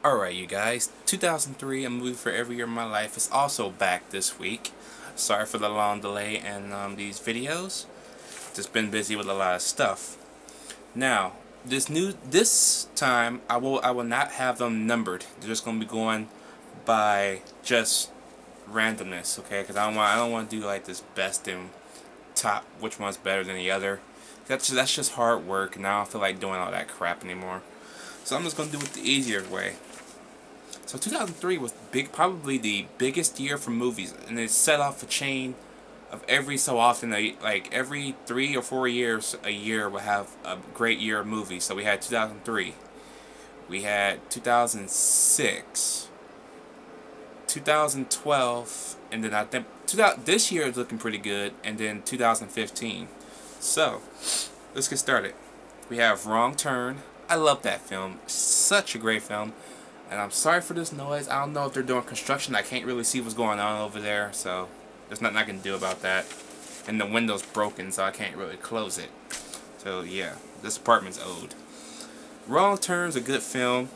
Alright, you guys, 2003, A Movie for Every Year of My Life, is also back this week. Sorry for the long delay in these videos. Just been busy with a lot of stuff. Now, this time I will not have them numbered. They're just gonna be going by just randomness, okay? Because I don't want to do like this best and top which one's better than the other. That's just hard work, and I don't feel like doing all that crap anymore. So I'm just gonna do it the easier way. So 2003 was probably the biggest year for movies, and it set off a chain of every so often, like every 3 or 4 years, a year will have a great year of movies. So we had 2003, we had 2006, 2012, and then I think this year is looking pretty good, and then 2015. So let's get started. We have Wrong Turn. I love that film. Such a great film. And I'm sorry for this noise. I don't know if they're doing construction. I can't really see what's going on over there, so there's nothing I can do about that. And the window's broken, so I can't really close it. So yeah, this apartment's old. Wrong Turn's a good film.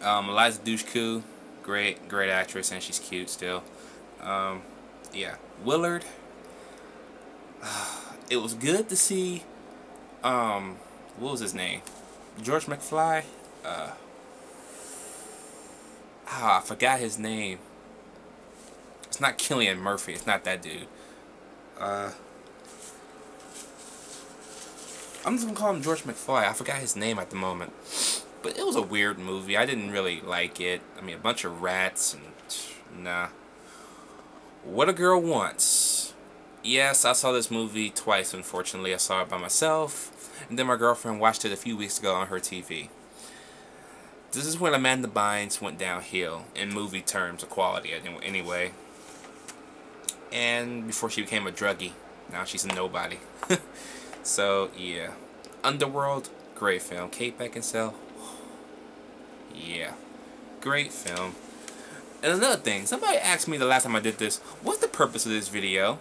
Eliza Dushku, great actress, and she's cute still. Yeah, Willard. It was good to see. What was his name? George McFly. I forgot his name. It's not Cillian Murphy. It's not that dude. I'm just gonna call him George McFly. I forgot his name at the moment. But it was a weird movie. I didn't really like it. I mean, a bunch of rats and nah. What a Girl Wants. Yes, I saw this movie twice, unfortunately. I saw it by myself, and then my girlfriend watched it a few weeks ago on her TV. This is when Amanda Bynes went downhill in movie terms of quality, anyway. And before she became a druggie, now she's a nobody. So yeah, Underworld, great film. Kate Beckinsale, yeah, great film. And another thing, somebody asked me the last time I did this, what's the purpose of this video?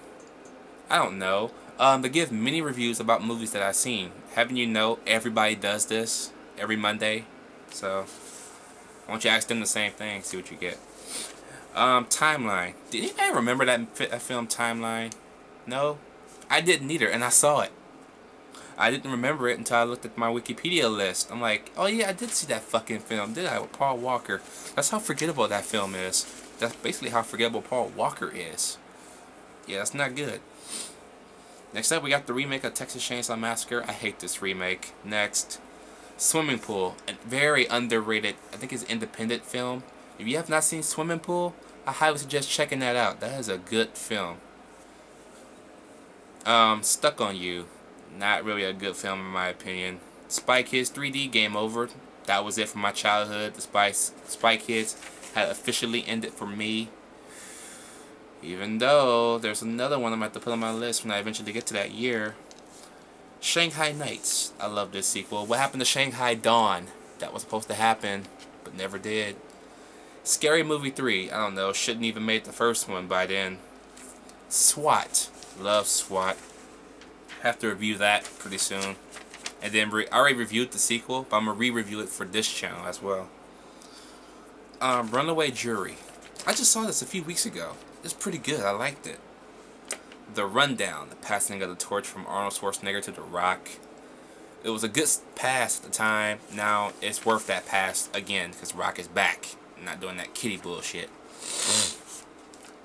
I don't know. To give mini reviews about movies that I've seen. Haven't you know everybody does this every Monday? So, why don't you ask them the same thing, see what you get. Timeline. Did anybody remember that film Timeline? No? I didn't either, and I saw it. I didn't remember it until I looked at my Wikipedia list. I'm like, oh yeah, I did see that fucking film, did I? With Paul Walker. That's how forgettable that film is. That's basically how forgettable Paul Walker is. Yeah, that's not good. Next up, we got the remake of Texas Chainsaw Massacre. I hate this remake. Next. Swimming Pool, a very underrated, I think it's an independent film. If you have not seen Swimming Pool, I highly suggest checking that out. That is a good film. Stuck on You, not really a good film in my opinion. Spy Kids 3D, game over. That was it for my childhood. The Spy Kids had officially ended for me. Even though there's another one I'm going to have to put on my list when I eventually get to that year. Shanghai Nights. I love this sequel. What happened to Shanghai Dawn? That was supposed to happen, but never did. Scary Movie 3. I don't know. Shouldn't even made the first one by then. SWAT. Love SWAT. Have to review that pretty soon. And then I already reviewed the sequel, but I'm going to re-review it for this channel as well. Runaway Jury. I just saw this a few weeks ago. It's pretty good. I liked it. The Rundown, the passing of the torch from Arnold Schwarzenegger to The Rock. It was a good pass at the time. Now it's worth that pass again because Rock is back. Not doing that kitty bullshit.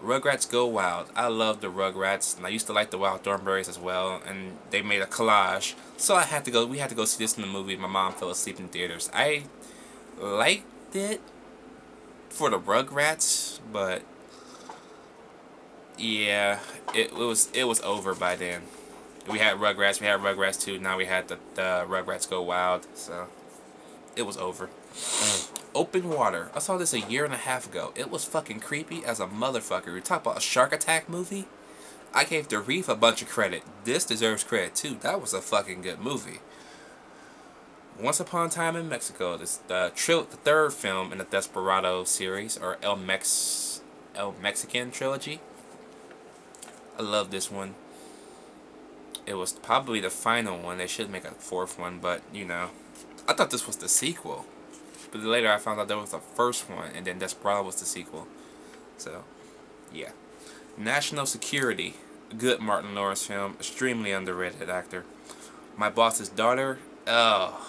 Rugrats Go Wild. I love the Rugrats, and I used to like the Wild Thornberrys as well. And they made a collage, so I had to go. We had to go see this in the movie. My mom fell asleep in theaters. I liked it for the Rugrats, but yeah, it was over by then. We had Rugrats 2, now we had the Rugrats Go Wild, so it was over. Open Water. I saw this a year and a half ago. It was fucking creepy as a motherfucker. You talk about a shark attack movie? I gave The Reef a bunch of credit. This deserves credit too. That was a fucking good movie. Once Upon a Time in Mexico. This the third film in the Desperado series, or El Mexican trilogy. I love this one. It was probably the final one. They should make a fourth one, but you know, I thought this was the sequel. But later I found out that was the first one, and then Desperado was the sequel. So, yeah. National Security. Good Martin Lawrence film. Extremely underrated actor. My Boss's Daughter. Oh,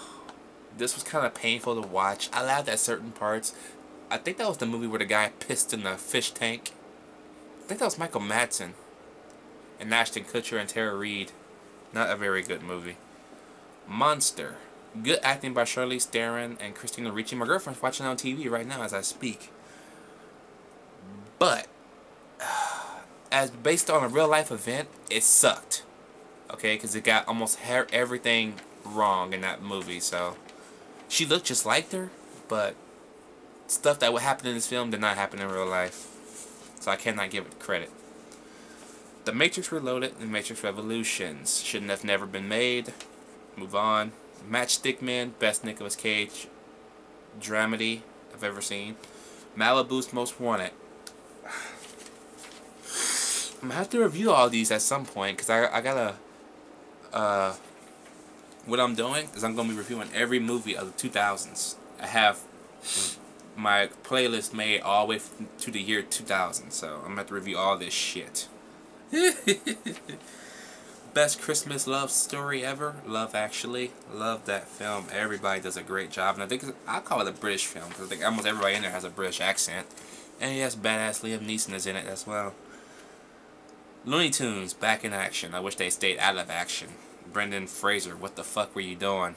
this was kind of painful to watch. I laughed at certain parts. I think that was the movie where the guy pissed in the fish tank. I think that was Michael Madsen. And Ashton Kutcher and Tara Reid. Not a very good movie. Monster. Good acting by Charlize Theron and Christina Ricci. My girlfriend's watching on TV right now as I speak. But, as based on a real life event, it sucked. Okay, because it got almost everything wrong in that movie. So, she looked just like her, but stuff that would happen in this film did not happen in real life. So I cannot give it credit. The Matrix Reloaded and Matrix Revolutions shouldn't have never been made. Move on. Matchstick Men, best Nicolas Cage dramedy I've ever seen. Malibu's Most Wanted. I'm gonna have to review all these at some point because I gotta. What I'm doing is I'm gonna be reviewing every movie of the 2000s. I have my playlist made all the way to the year 2000, so I'm gonna have to review all this shit. Best Christmas love story ever, Love Actually. Love that film. Everybody does a great job, and I think I call it a British film because I think almost everybody in there has a British accent. And yes, badass Liam Neeson is in it as well. Looney Tunes back in action. I wish they stayed out of action. Brendan Fraser, what the fuck were you doing?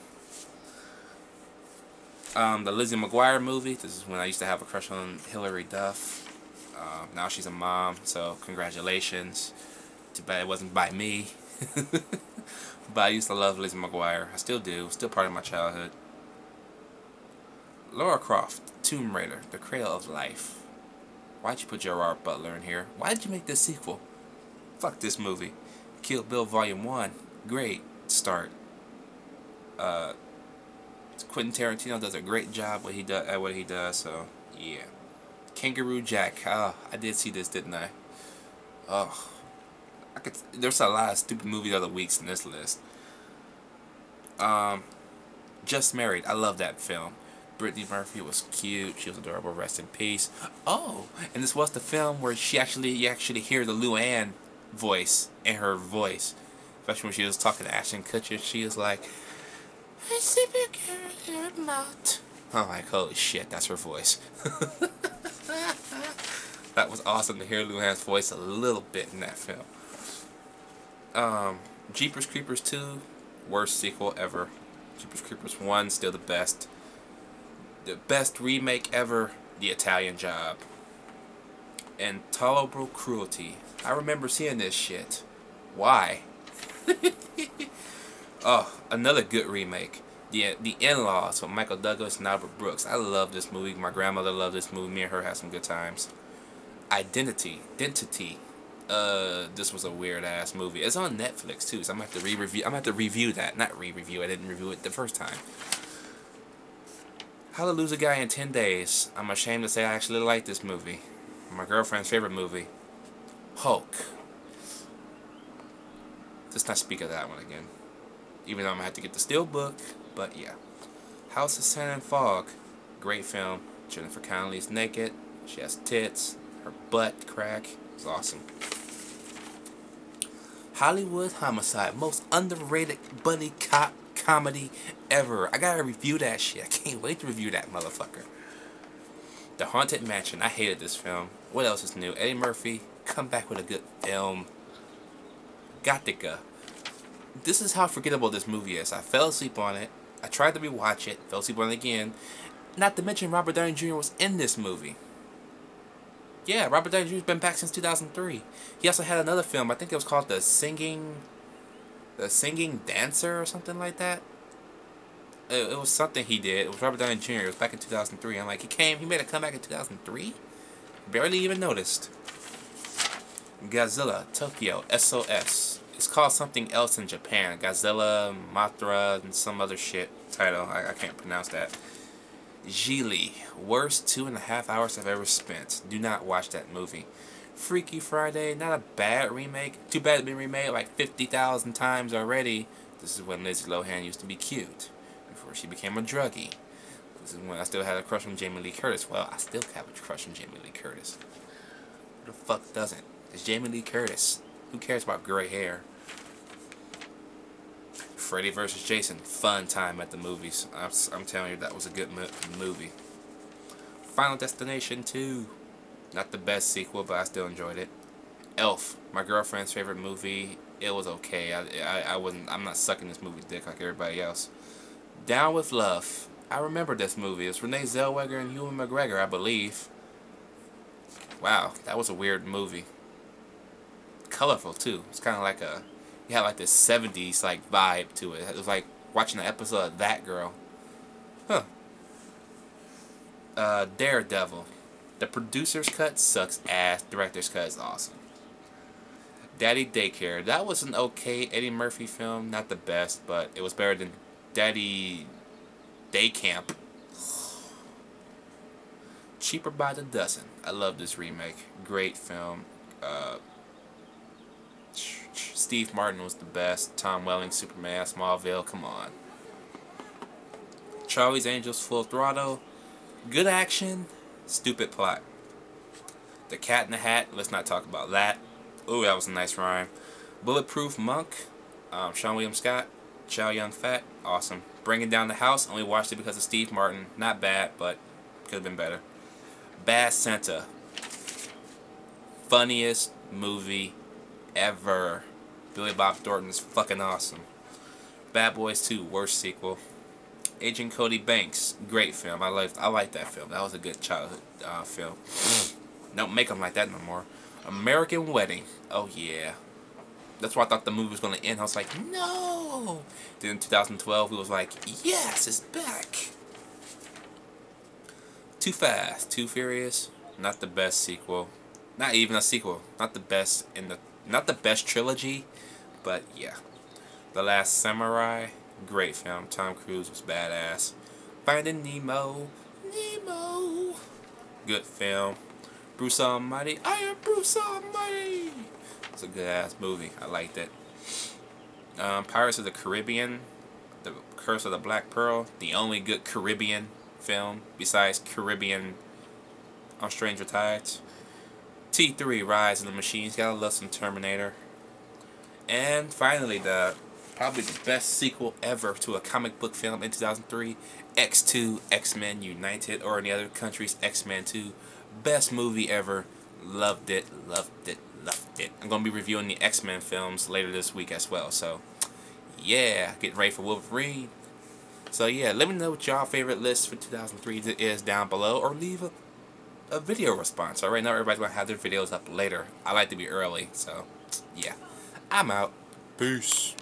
The Lizzie McGuire movie. This is when I used to have a crush on Hilary Duff. Now she's a mom, so congratulations. Too bad it wasn't by me. But I used to love Lizzie McGuire. I still do. Still part of my childhood. Lara Croft, Tomb Raider, The Cradle of Life. Why'd you put Gerard Butler in here? Why did you make this sequel? Fuck this movie. Kill Bill Volume 1. Great start. Quentin Tarantino does a great job at what he does, so yeah. Kangaroo Jack. Oh, I did see this, didn't I? Oh. There's a lot of stupid movies of the weeks in this list. Just Married. I love that film. Brittany Murphy was cute. She was adorable. Rest in peace. Oh, and this was the film where you actually hear the Luann voice in her voice. Especially when she was talking to Ashton Kutcher. She was like, I see you carry your mouth. I'm like, holy shit, that's her voice. That was awesome to hear Luann's voice a little bit in that film. Jeepers Creepers 2, worst sequel ever. Jeepers Creepers 1, still the best. The best remake ever, The Italian Job. Intolerable Cruelty. I remember seeing this shit. Why? Oh, another good remake. The In-Laws with Michael Douglas and Albert Brooks. I love this movie. My grandmother loved this movie. Me and her had some good times. Identity. This was a weird ass movie. It's on Netflix too, so I'm gonna have to re-review. I'm gonna have to review that, not re-review. I didn't review it the first time. How to Lose a Guy in 10 Days. I'm ashamed to say I actually like this movie. My girlfriend's favorite movie. Hulk. Let's not speak of that one again. Even though I'm gonna have to get the Steelbook, but yeah. House of Sand and Fog. Great film. Jennifer Connelly's naked. She has tits. Her butt crack. It's awesome. Hollywood Homicide, most underrated buddy cop comedy ever. I gotta review that shit. I can't wait to review that motherfucker. The Haunted Mansion. I hated this film. What else is new? Eddie Murphy, come back with a good film. Gothika. This is how forgettable this movie is. I fell asleep on it. I tried to rewatch it. Fell asleep on it again. Not to mention Robert Downey Jr. was in this movie. Yeah, Robert Downey Jr.'s been back since 2003. He also had another film. I think it was called The Singing Dancer or something like that. It was something he did. It was Robert Downey Jr. It was back in 2003. I'm like, he made a comeback in 2003? Barely even noticed. Godzilla, Tokyo, S.O.S. It's called something else in Japan. Godzilla, Mothra, and some other shit title. I can't pronounce that. Gigli, worst 2.5 hours I've ever spent. Do not watch that movie. Freaky Friday, not a bad remake. Too bad it's been remade like 50,000 times already. This is when Lindsay Lohan used to be cute. Before she became a druggie. This is when I still had a crush on Jamie Lee Curtis. Well, I still have a crush on Jamie Lee Curtis. Who the fuck doesn't? It's Jamie Lee Curtis. Who cares about gray hair? Freddy vs. Jason. Fun time at the movies. I'm telling you, that was a good movie. Final Destination 2. Not the best sequel, but I still enjoyed it. Elf. My girlfriend's favorite movie. It was okay. I'm not sucking this movie dick like everybody else. Down with Love. I remember this movie. It's Renee Zellweger and Ewan McGregor, I believe. Wow, that was a weird movie. Colorful too. It's kind of like a, you had like this 70s like vibe to it. It was like watching an episode of That Girl. Huh. Daredevil. The producer's cut sucks ass. Director's cut is awesome. Daddy Daycare. That was an okay Eddie Murphy film. Not the best, but it was better than Daddy Day Camp. Cheaper by the Dozen. I love this remake. Great film. Steve Martin was the best. Tom Welling, Superman, Smallville. Come on. Charlie's Angels, Full Throttle. Good action. Stupid plot. The Cat in the Hat. Let's not talk about that. Ooh, that was a nice rhyme. Bulletproof Monk. Sean William Scott. Chow Yun Fat. Awesome. Bringing Down the House. Only watched it because of Steve Martin. Not bad, but could have been better. Bad Santa. Funniest movie ever. Billy Bob Thornton is fucking awesome. Bad Boys 2. Worst sequel. Agent Cody Banks. Great film. I like that film. That was a good childhood film. Don't make them like that no more. American Wedding. Oh yeah. That's why I thought the movie was going to end. I was like, no. Then in 2012, we was like, yes, it's back. Too Fast, Too Furious. Not the best sequel. Not even a sequel. Not the best trilogy. But yeah. The Last Samurai. Great film. Tom Cruise was badass. Finding Nemo. Nemo. Good film. Bruce Almighty. I am Bruce Almighty. It's a good ass movie. I liked it. Pirates of the Caribbean. The Curse of the Black Pearl. The only good Caribbean film besides Carribean on Stranger Tides. T3 Rise of the Machines. Gotta love some Terminator. And finally, probably the best sequel ever to a comic book film in 2003. X2 X-Men United, or in the other countries, X-Men 2. Best movie ever. Loved it, loved it, loved it. I'm going to be reviewing the X-Men films later this week as well. So, yeah, getting ready for Wolverine. So, yeah, let me know what y'all favorite list for 2003 is down below, or leave a video response. All right, now everybody's going to have their videos up later. I like to be early, so, yeah. I'm out. Peace.